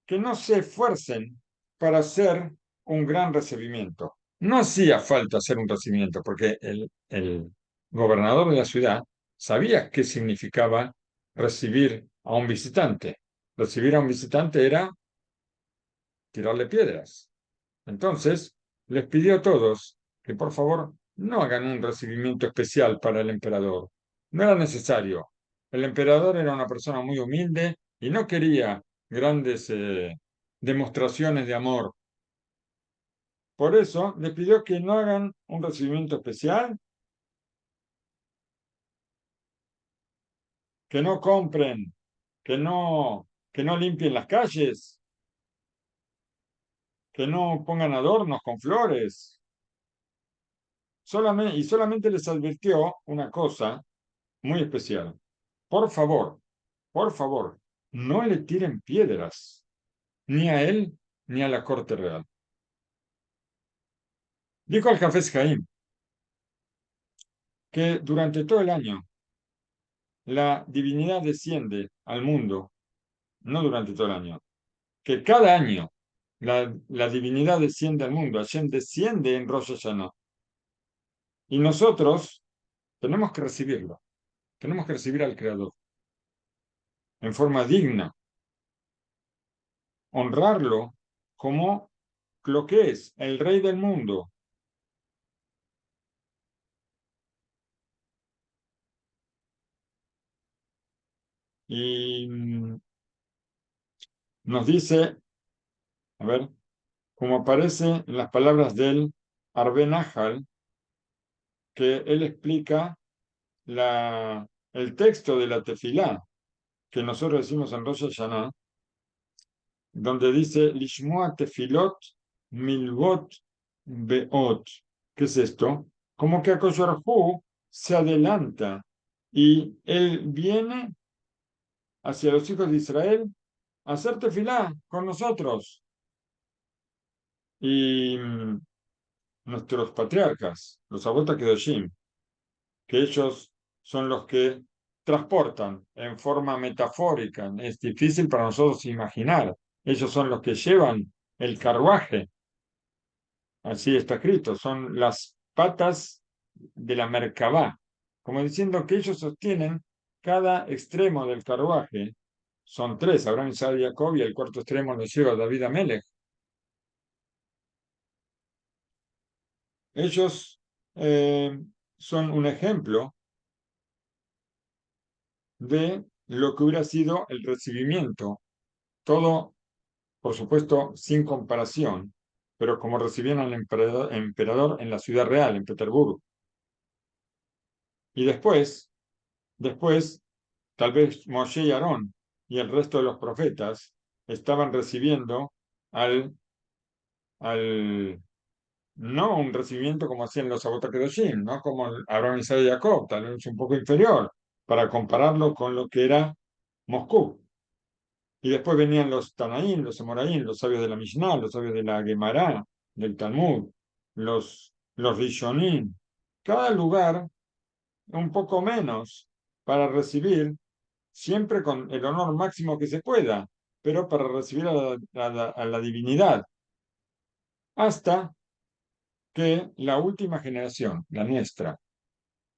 que no se esfuercen para hacer un gran recibimiento. No hacía falta hacer un recibimiento, porque el gobernador de la ciudad sabía qué significaba recibir a un visitante. Recibir a un visitante era tirarle piedras. Entonces, les pidió a todos que por favor no hagan un recibimiento especial para el emperador. No era necesario. El emperador era una persona muy humilde y no quería grandes demostraciones de amor. Por eso les pidió que no hagan un recibimiento especial, que no compren, que no limpien las calles, que no pongan adornos con flores. Solamente les advirtió una cosa muy especial. Por por favor, no le tiren piedras, ni a él ni a la corte real. Dijo al Jafes Jaim que durante todo el año la divinidad desciende al mundo, no durante todo el año, que cada año la divinidad desciende al mundo, Hashem desciende en Rosh Hashanah, y nosotros tenemos que recibirlo, tenemos que recibir al Creador en forma digna, honrarlo como lo que es el Rey del mundo. Y nos dice, a ver, como aparece en las palabras del Arbe Nahal, que él explica el texto de la tefilá que nosotros decimos en Rosh Hashanah, donde dice Lishmoa tefilot milvot beot. ¿Qué es esto? Como que Akadosh Baruj Hu se adelanta y él viene hacia los hijos de Israel a hacer tefilá con nosotros. Y nuestros patriarcas, los Avot Kedoshim, que ellos son los que transportan en forma metafórica, es difícil para nosotros imaginar ellos son los que llevan el carruaje, así está escrito, son las patas de la Merkabá, como diciendo que ellos sostienen cada extremo del carruaje. Son tres, Abraham, Isaac y Jacob, y el cuarto extremo lo lleva David Amelech. Ellos son un ejemplo de lo que hubiera sido el recibimiento. Todo, por supuesto, sin comparación, pero como recibían al emperador en la ciudad real, en Petersburgo. Y después, tal vez Moshe y Aarón y el resto de los profetas estaban recibiendo al, al no un recibimiento como hacían los Sabot HaKadoshim, no como Abraham, Isaac y Jacob, tal vez un poco inferior, para compararlo con lo que era Moscú. Y después venían los Tanaín, los Emoraín, los sabios de la Mishnah, los sabios de la Gemara, del Talmud, los Rishonim. Cada lugar un poco menos para recibir, siempre con el honor máximo que se pueda, pero para recibir a la divinidad. Hasta que la última generación, la nuestra,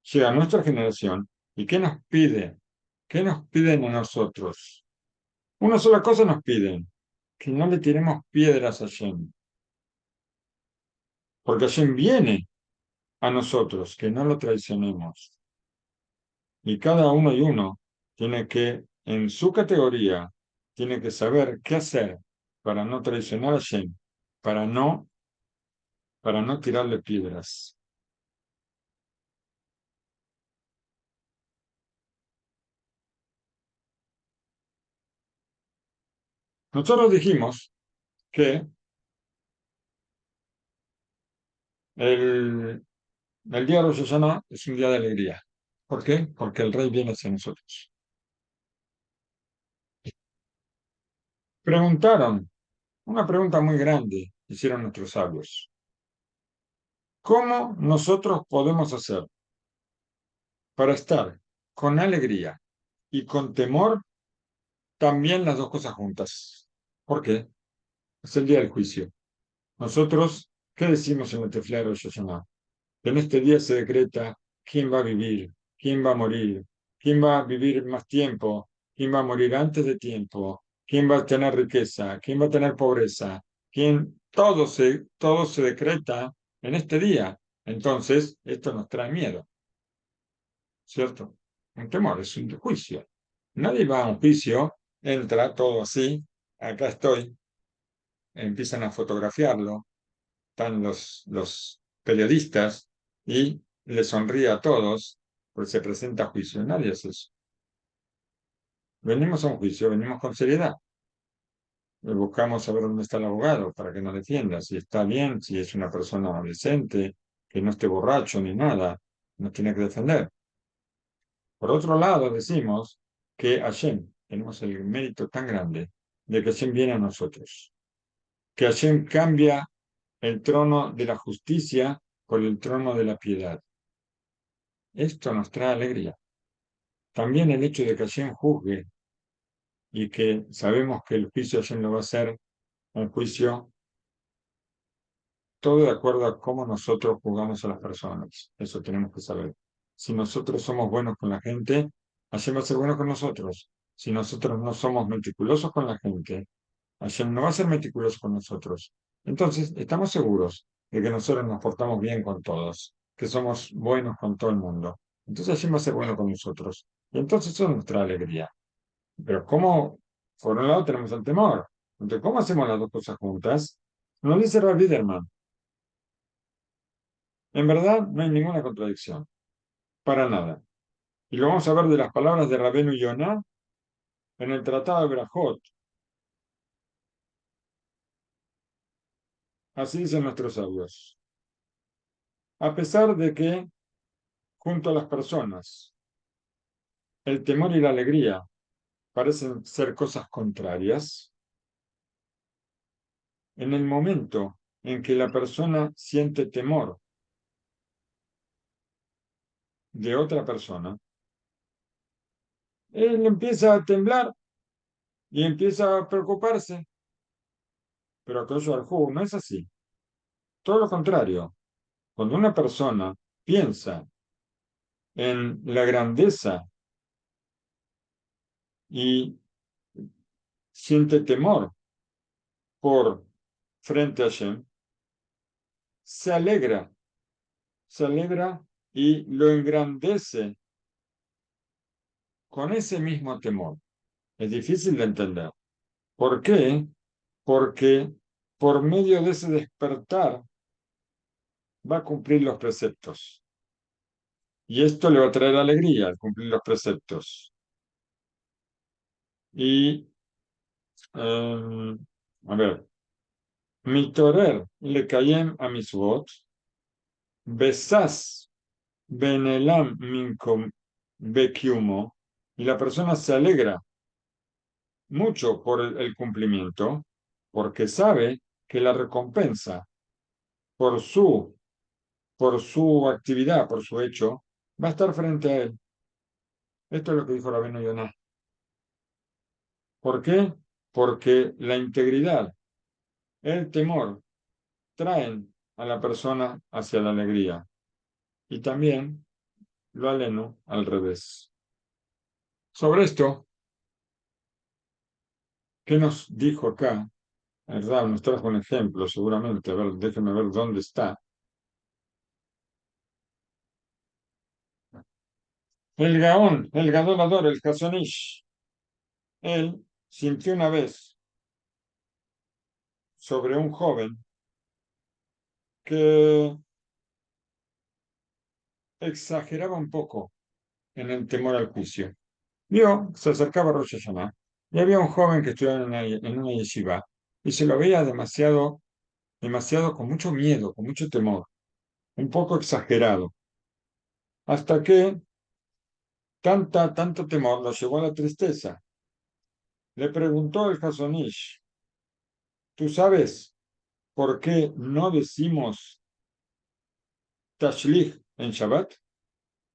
llega a nuestra generación y ¿qué nos pide? ¿Qué nos piden a nosotros? Una sola cosa nos piden, que no le tiremos piedras a Hashem, porque Hashem viene a nosotros, que no lo traicionemos. Y cada uno y uno tiene que, en su categoría, tiene que saber qué hacer para no traicionar a Hashem, para no, para no tirarle piedras. Nosotros dijimos que el, el día de Rosh Hashanah es un día de alegría. ¿Por qué? Porque el rey viene hacia nosotros. Preguntaron, una pregunta muy grande, hicieron nuestros sabios. ¿Cómo nosotros podemos hacer para estar con alegría y con temor también las dos cosas juntas? ¿Por qué? Es el día del juicio. Nosotros, ¿qué decimos en el Tefilá de Rosh Hashanah? En este día se decreta quién va a vivir, quién va a morir, quién va a vivir más tiempo, quién va a morir antes de tiempo, quién va a tener riqueza, quién va a tener pobreza, quién, todo se decreta en este día. Entonces, esto nos trae miedo, ¿cierto? Un temor, es un juicio. Nadie va a un juicio, entra todo así, acá estoy, empiezan a fotografiarlo, están los periodistas y le sonríe a todos, pues se presenta a juicio. Nadie hace eso. Venimos a un juicio, venimos con seriedad. Buscamos saber dónde está el abogado para que nos defienda, si está bien, si es una persona decente, que no esté borracho ni nada, nos tiene que defender. Por otro lado, decimos que Hashem, tenemos el mérito tan grande de que Hashem viene a nosotros, que Hashem cambia el trono de la justicia por el trono de la piedad. Esto nos trae alegría. También el hecho de que Hashem juzgue y que sabemos que el juicio de Hashem no va a ser un juicio todo de acuerdo a cómo nosotros juzgamos a las personas. Eso tenemos que saber. Si nosotros somos buenos con la gente, Hashem va a ser bueno con nosotros. Si nosotros no somos meticulosos con la gente, Hashem no va a ser meticuloso con nosotros. Entonces, estamos seguros de que nosotros nos portamos bien con todos, que somos buenos con todo el mundo. Entonces, Hashem va a ser bueno con nosotros. Y entonces eso es nuestra alegría. Pero ¿cómo? Por un lado tenemos el temor. Entonces, ¿cómo hacemos las dos cosas juntas? Nos dice Rabbi Biderman. En verdad, no hay ninguna contradicción. Para nada. Y lo vamos a ver de las palabras de Rabenu Yonah en el Tratado de Brajot. Así dicen nuestros sabios. A pesar de que, junto a las personas, el temor y la alegría parecen ser cosas contrarias, en el momento en que la persona siente temor de otra persona, él empieza a temblar y empieza a preocuparse. Pero Akadosh Baruj Hu no es así. Todo lo contrario. Cuando una persona piensa en la grandeza y siente temor por frente a Hashem, se alegra, se alegra y lo engrandece con ese mismo temor. Es difícil de entender. ¿Por qué? Porque por medio de ese despertar va a cumplir los preceptos. Y esto le va a traer alegría al cumplir los preceptos. Y, a ver, mitorer le kayem a misvot, besás benelam minkom bekiumo, y la persona se alegra mucho por el cumplimiento, porque sabe que la recompensa por su actividad, por su hecho, va a estar frente a él. Esto es lo que dijo Rabbeinu Yonah. ¿Por qué? Porque la integridad, el temor, traen a la persona hacia la alegría. Y también lo aleno al revés. Sobre esto, ¿qué nos dijo acá? El Rab nos trajo un ejemplo, seguramente. A ver, déjenme ver dónde está. El Gaón, el Gadolador, el Hasonish. Él sintió una vez sobre un joven que exageraba un poco en el temor al juicio. Vio, se acercaba a Rosh Hashanah y había un joven que estudiaba en una yeshiva y se lo veía demasiado, demasiado con mucho miedo, con mucho temor, un poco exagerado, hasta que tanto temor lo llevó a la tristeza. Le preguntó el Hasonish, ¿tú sabes por qué no decimos Tashlich en Shabbat?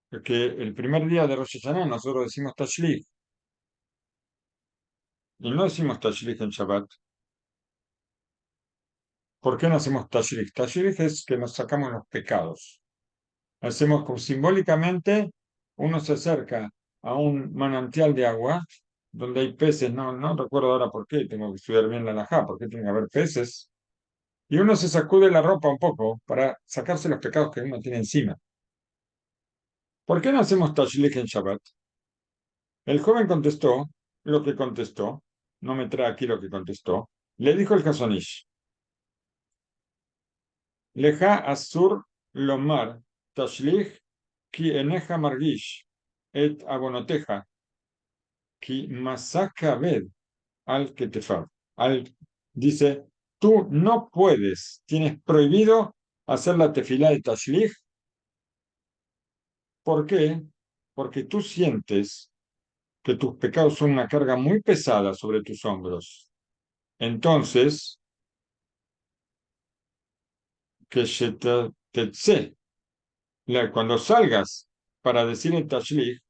Porque el primer día de Rosh Hashanah nosotros decimos Tashlich y no decimos Tashlich en Shabbat. ¿Por qué no hacemos Tashlich? Tashlich es que nos sacamos los pecados. Hacemos como simbólicamente, uno se acerca a un manantial de agua donde hay peces, no recuerdo ahora por qué, tengo que estudiar bien la halajá, por qué tiene que haber peces, y uno se sacude la ropa un poco para sacarse los pecados que uno tiene encima. ¿Por qué no hacemos Tashlich en Shabbat? El joven contestó lo que contestó, no me trae aquí lo que contestó, le dijo el Hasonish, Leja Asur Lomar Tashlich ki eneja margish et abonoteja ki masaka ved al ketefar. Dice, tú no puedes, tienes prohibido hacer la tefilá de Tashlich. ¿Por qué? Porque tú sientes que tus pecados son una carga muy pesada sobre tus hombros. Entonces, que se te cuando salgas para decir el Tashlich,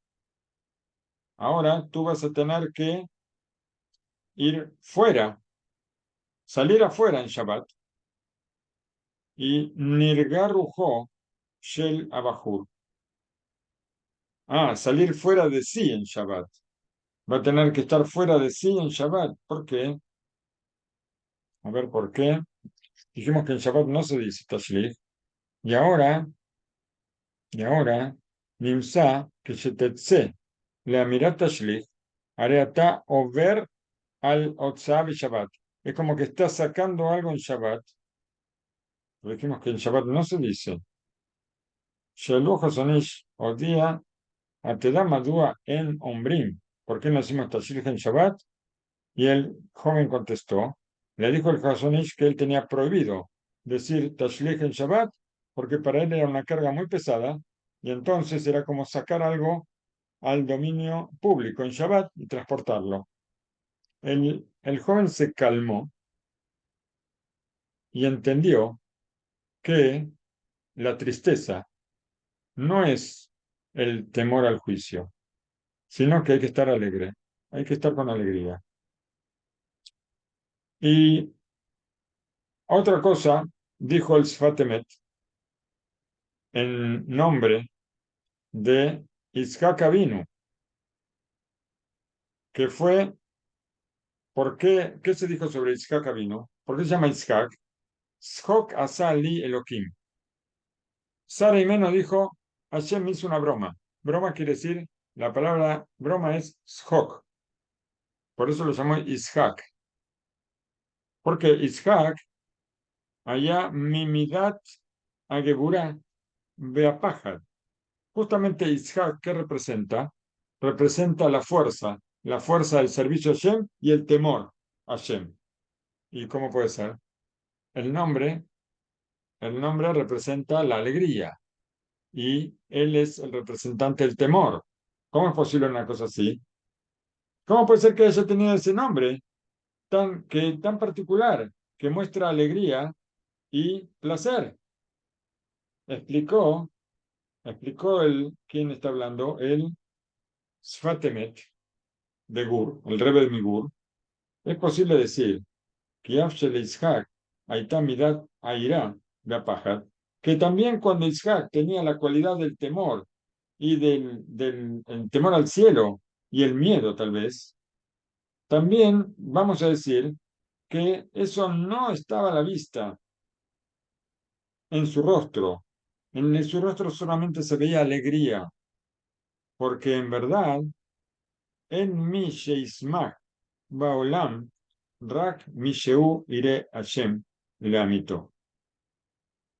ahora tú vas a tener que ir fuera, salir afuera en Shabbat y nirgarujo shel abajur. Salir fuera de sí en Shabbat. Va a tener que estar fuera de sí en Shabbat. ¿Por qué? A ver, ¿por qué? Dijimos que en Shabbat no se dice Tashlich. Y ahora, Nimsa, que se tetse, le amirat Tashlich, areata over al Otsav Shabbat. Es como que está sacando algo en Shabbat. Dijimos que en Shabbat no se dice. Shalu Hasonish, o día, Atedá Madúa en Ombrim. ¿Por qué no decimos Tashlich en Shabbat? Y el joven contestó, le dijo el Hasonish que él tenía prohibido decir Tashlich en Shabbat, porque para él era una carga muy pesada, y entonces era como sacar algo al dominio público en Shabbat y transportarlo. El joven se calmó y entendió que la tristeza no es el temor al juicio, sino que hay que estar alegre, hay que estar con alegría. Y Otra cosa, dijo el Sfat Emet en nombre de Itzhak Avinu, que fue, ¿qué se dijo sobre Itzhak Avinu? ¿Por qué se llama Itzhak? Shok asa li Elohim. Sara Imeno dijo, Hashem me hizo una broma. Broma quiere decir, la palabra broma es shok. Por eso lo llamó Ishak. Porque Ishak, allá mimidat agebura beapajad. Justamente Ishak, ¿qué representa? Representa la fuerza del servicio a Hashem y el temor a Hashem. ¿Y cómo puede ser? El nombre, el nombre representa la alegría y él es el representante del temor. ¿Cómo es posible una cosa así? ¿Cómo puede ser que haya tenido ese nombre tan particular que muestra alegría y placer? Explicó, explicó ¿quién está hablando? El Sfat Emet de Gur, el Rebbe de Migur. Es posible decir que Afshel Ishak, Aitá Midat Airá, que también cuando Ishak tenía la cualidad del temor y del el temor al cielo y el miedo tal vez, también vamos a decir que eso no estaba a la vista en su rostro. En su rostro solamente se veía alegría, porque en verdad, en mi sheismach baolam, rak mi sheu ire Hashem leamito.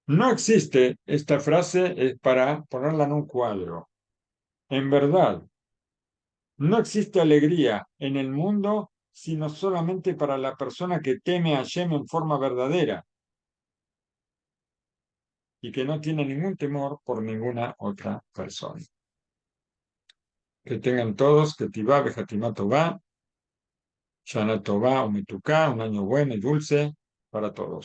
No existe esta frase para ponerla en un cuadro. En verdad, no existe alegría en el mundo sino solamente para la persona que teme a Hashem en forma verdadera y que no tiene ningún temor por ninguna otra persona. Que tengan todos, que Tibá, Bejatimá Tobá, Shana Tobá, Umetuká, un año bueno y dulce para todos.